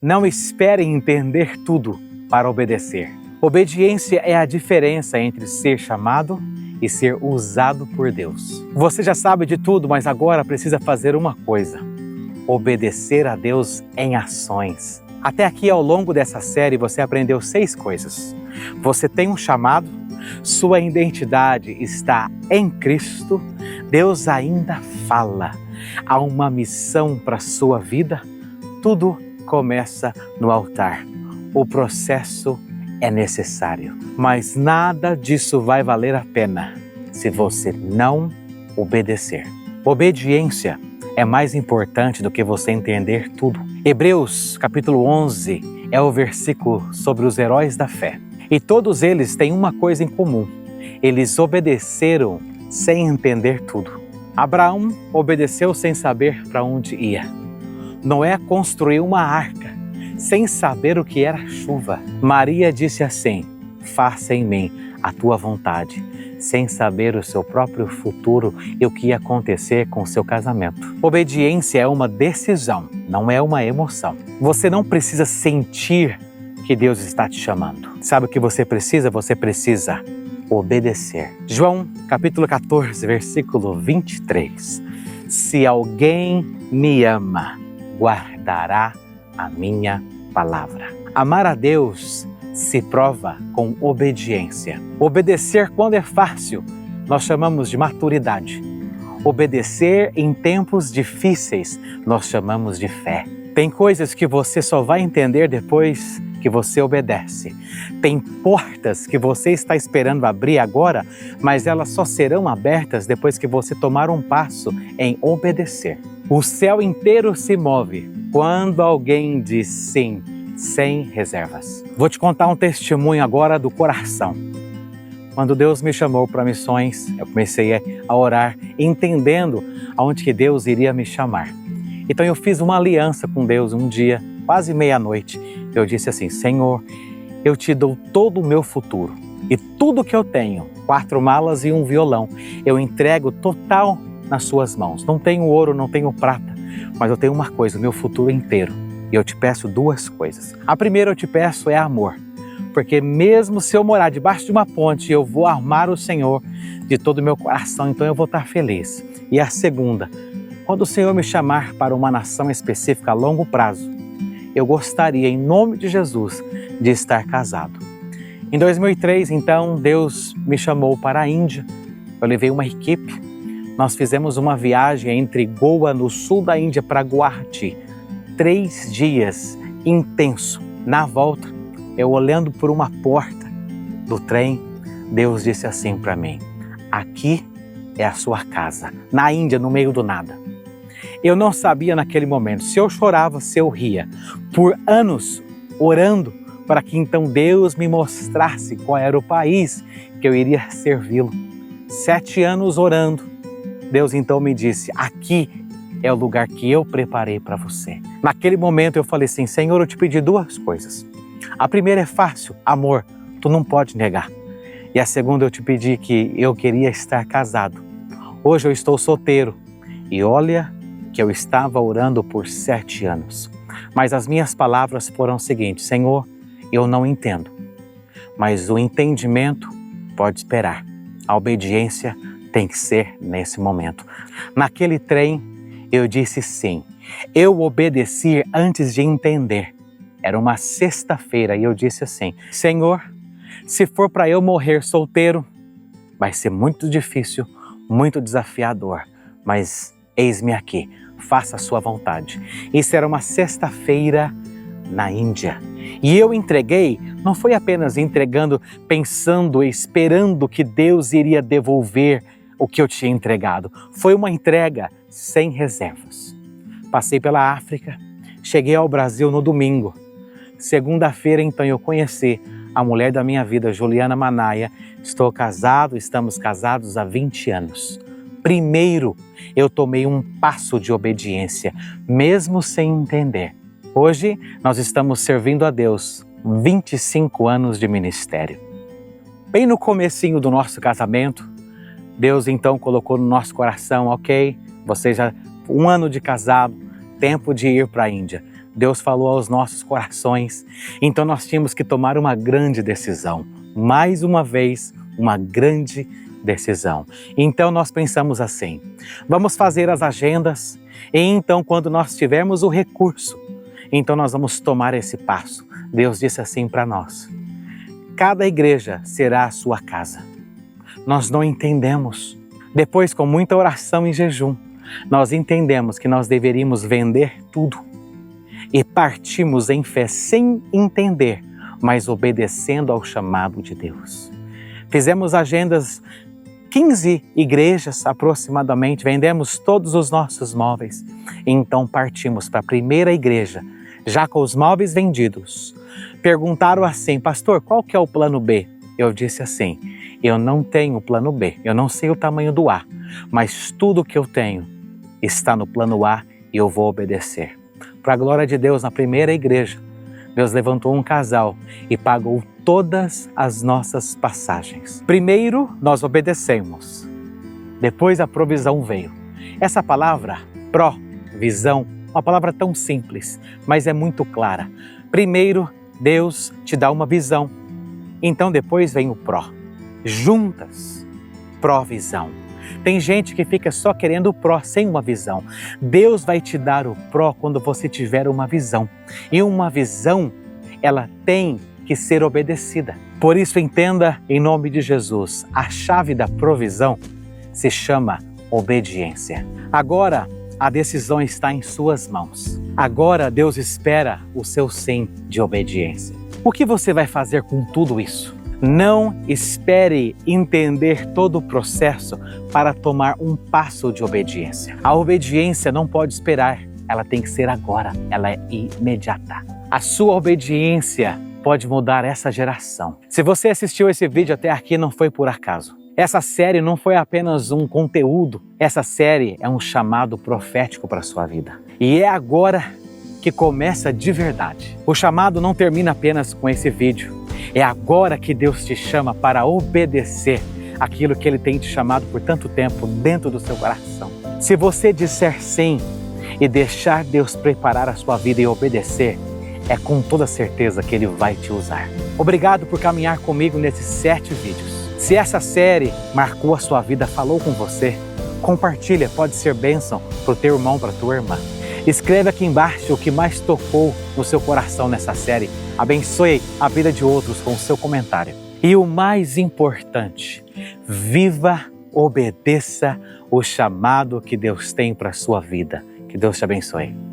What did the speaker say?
Não espere entender tudo para obedecer. Obediência é a diferença entre ser chamado e ser usado por Deus. Você já sabe de tudo, mas agora precisa fazer uma coisa: obedecer a Deus em ações. Até aqui, ao longo dessa série, você aprendeu 6 coisas. Você tem um chamado, sua identidade está em Cristo, Deus ainda fala, há uma missão para a sua vida, tudo começa no altar. O processo é necessário, mas nada disso vai valer a pena se você não obedecer. Obediência é mais importante do que você entender tudo. Hebreus capítulo 11 é o versículo sobre os heróis da fé. E todos eles têm uma coisa em comum: eles obedeceram sem entender tudo. Abraão obedeceu sem saber para onde ia. Noé construiu uma arca sem saber o que era chuva. Maria disse assim: faça em mim a tua vontade, sem saber o seu próprio futuro e o que ia acontecer com o seu casamento. Obediência é uma decisão, não é uma emoção. Você não precisa sentir que Deus está te chamando. Sabe o que você precisa? Você precisa obedecer. João capítulo 14, versículo 23. Se alguém me ama, guardará a minha palavra. Amar a Deus se prova com obediência. Obedecer quando é fácil, nós chamamos de maturidade. Obedecer em tempos difíceis, nós chamamos de fé. Tem coisas que você só vai entender depois que você obedece. Tem portas que você está esperando abrir agora, mas elas só serão abertas depois que você tomar um passo em obedecer. O céu inteiro se move quando alguém diz sim, sem reservas. Vou te contar um testemunho agora do coração. Quando Deus me chamou para missões, eu comecei a orar, entendendo aonde que Deus iria me chamar. Então eu fiz uma aliança com Deus um dia, quase meia-noite. Eu disse assim: Senhor, eu te dou todo o meu futuro e tudo que eu tenho, 4 malas e um violão, eu entrego total nas suas mãos. Não tenho ouro, não tenho prata, mas eu tenho uma coisa, o meu futuro inteiro. E eu te peço 2 coisas. A primeira eu te peço é amor, porque mesmo se eu morar debaixo de uma ponte, eu vou amar o Senhor de todo o meu coração, então eu vou estar feliz. E a segunda, quando o Senhor me chamar para uma nação específica a longo prazo, eu gostaria, em nome de Jesus, de estar casado. Em 2003, então, Deus me chamou para a Índia. Eu levei uma equipe. Nós fizemos uma viagem entre Goa, no sul da Índia, para Guwahati. 3 dias intenso. Na volta, eu olhando por uma porta do trem, Deus disse assim para mim: aqui é a sua casa, na Índia, no meio do nada. Eu não sabia naquele momento se eu chorava, se eu ria. Por anos orando para que então Deus me mostrasse qual era o país que eu iria servi-lo. 7 anos orando, Deus então me disse: aqui é o lugar que eu preparei para você. Naquele momento eu falei assim: Senhor, eu te pedi 2 coisas. A primeira é fácil, amor, tu não pode negar. E a segunda eu te pedi que eu queria estar casado. Hoje eu estou solteiro e olha que eu estava orando por 7 anos. Mas as minhas palavras foram as seguintes: Senhor, eu não entendo, mas o entendimento pode esperar. A obediência tem que ser nesse momento. Naquele trem, eu disse sim. Eu obedeci antes de entender. Era uma sexta-feira e eu disse assim: Senhor, se for para eu morrer solteiro, vai ser muito difícil, muito desafiador, mas eis-me aqui, faça a sua vontade. Isso era uma sexta-feira na Índia. E eu entreguei, não foi apenas entregando, pensando, esperando que Deus iria devolver o que eu tinha entregado. Foi uma entrega sem reservas. Passei pela África, cheguei ao Brasil no domingo. Segunda-feira, então, eu conheci a mulher da minha vida, Juliana Manaia. Estou casado, estamos casados há 20 anos. Primeiro, eu tomei um passo de obediência, mesmo sem entender. Hoje, nós estamos servindo a Deus 25 anos de ministério. Bem no comecinho do nosso casamento, Deus então colocou no nosso coração: ok, você já 1 ano de casado, tempo de ir para a Índia. Deus falou aos nossos corações. Então nós tínhamos que tomar uma grande decisão. Mais uma vez, uma grande decisão. Então nós pensamos assim: vamos fazer as agendas e então quando nós tivermos o recurso, então nós vamos tomar esse passo. Deus disse assim para nós: cada igreja será a sua casa. Nós não entendemos. Depois, com muita oração e jejum, nós entendemos que nós deveríamos vender tudo e partimos em fé sem entender, mas obedecendo ao chamado de Deus. Fizemos agendas, 15 igrejas aproximadamente, vendemos todos os nossos móveis. Então partimos para a primeira igreja, já com os móveis vendidos. Perguntaram assim: pastor, qual que é o plano B? Eu disse assim: eu não tenho plano B, eu não sei o tamanho do A, mas tudo que eu tenho está no plano A e eu vou obedecer. Para a glória de Deus, na primeira igreja, Deus levantou um casal e pagou todas as nossas passagens. Primeiro, nós obedecemos. Depois a provisão veio. Essa palavra, provisão, uma palavra tão simples, mas é muito clara. Primeiro, Deus te dá uma visão. Então depois vem o pró. Juntas, provisão. Tem gente que fica só querendo o pró, sem uma visão. Deus vai te dar o pró quando você tiver uma visão. E uma visão, ela tem que ser obedecida. Por isso, entenda em nome de Jesus, a chave da provisão se chama obediência. Agora, a decisão está em suas mãos. Agora, Deus espera o seu sim de obediência. O que você vai fazer com tudo isso? Não espere entender todo o processo para tomar um passo de obediência. A obediência não pode esperar, ela tem que ser agora, ela é imediata. A sua obediência pode mudar essa geração. Se você assistiu esse vídeo até aqui, não foi por acaso. Essa série não foi apenas um conteúdo, essa série é um chamado profético para a sua vida. E é agora que começa de verdade. O chamado não termina apenas com esse vídeo. É agora que Deus te chama para obedecer aquilo que Ele tem te chamado por tanto tempo dentro do seu coração. Se você disser sim e deixar Deus preparar a sua vida e obedecer, é com toda certeza que Ele vai te usar. Obrigado por caminhar comigo nesses 7 vídeos. Se essa série marcou a sua vida, falou com você, compartilha, pode ser bênção para o teu irmão, para a tua irmã. Escreve aqui embaixo o que mais tocou no seu coração nessa série. Abençoe a vida de outros com o seu comentário. E o mais importante, viva, obedeça o chamado que Deus tem para a sua vida. Que Deus te abençoe.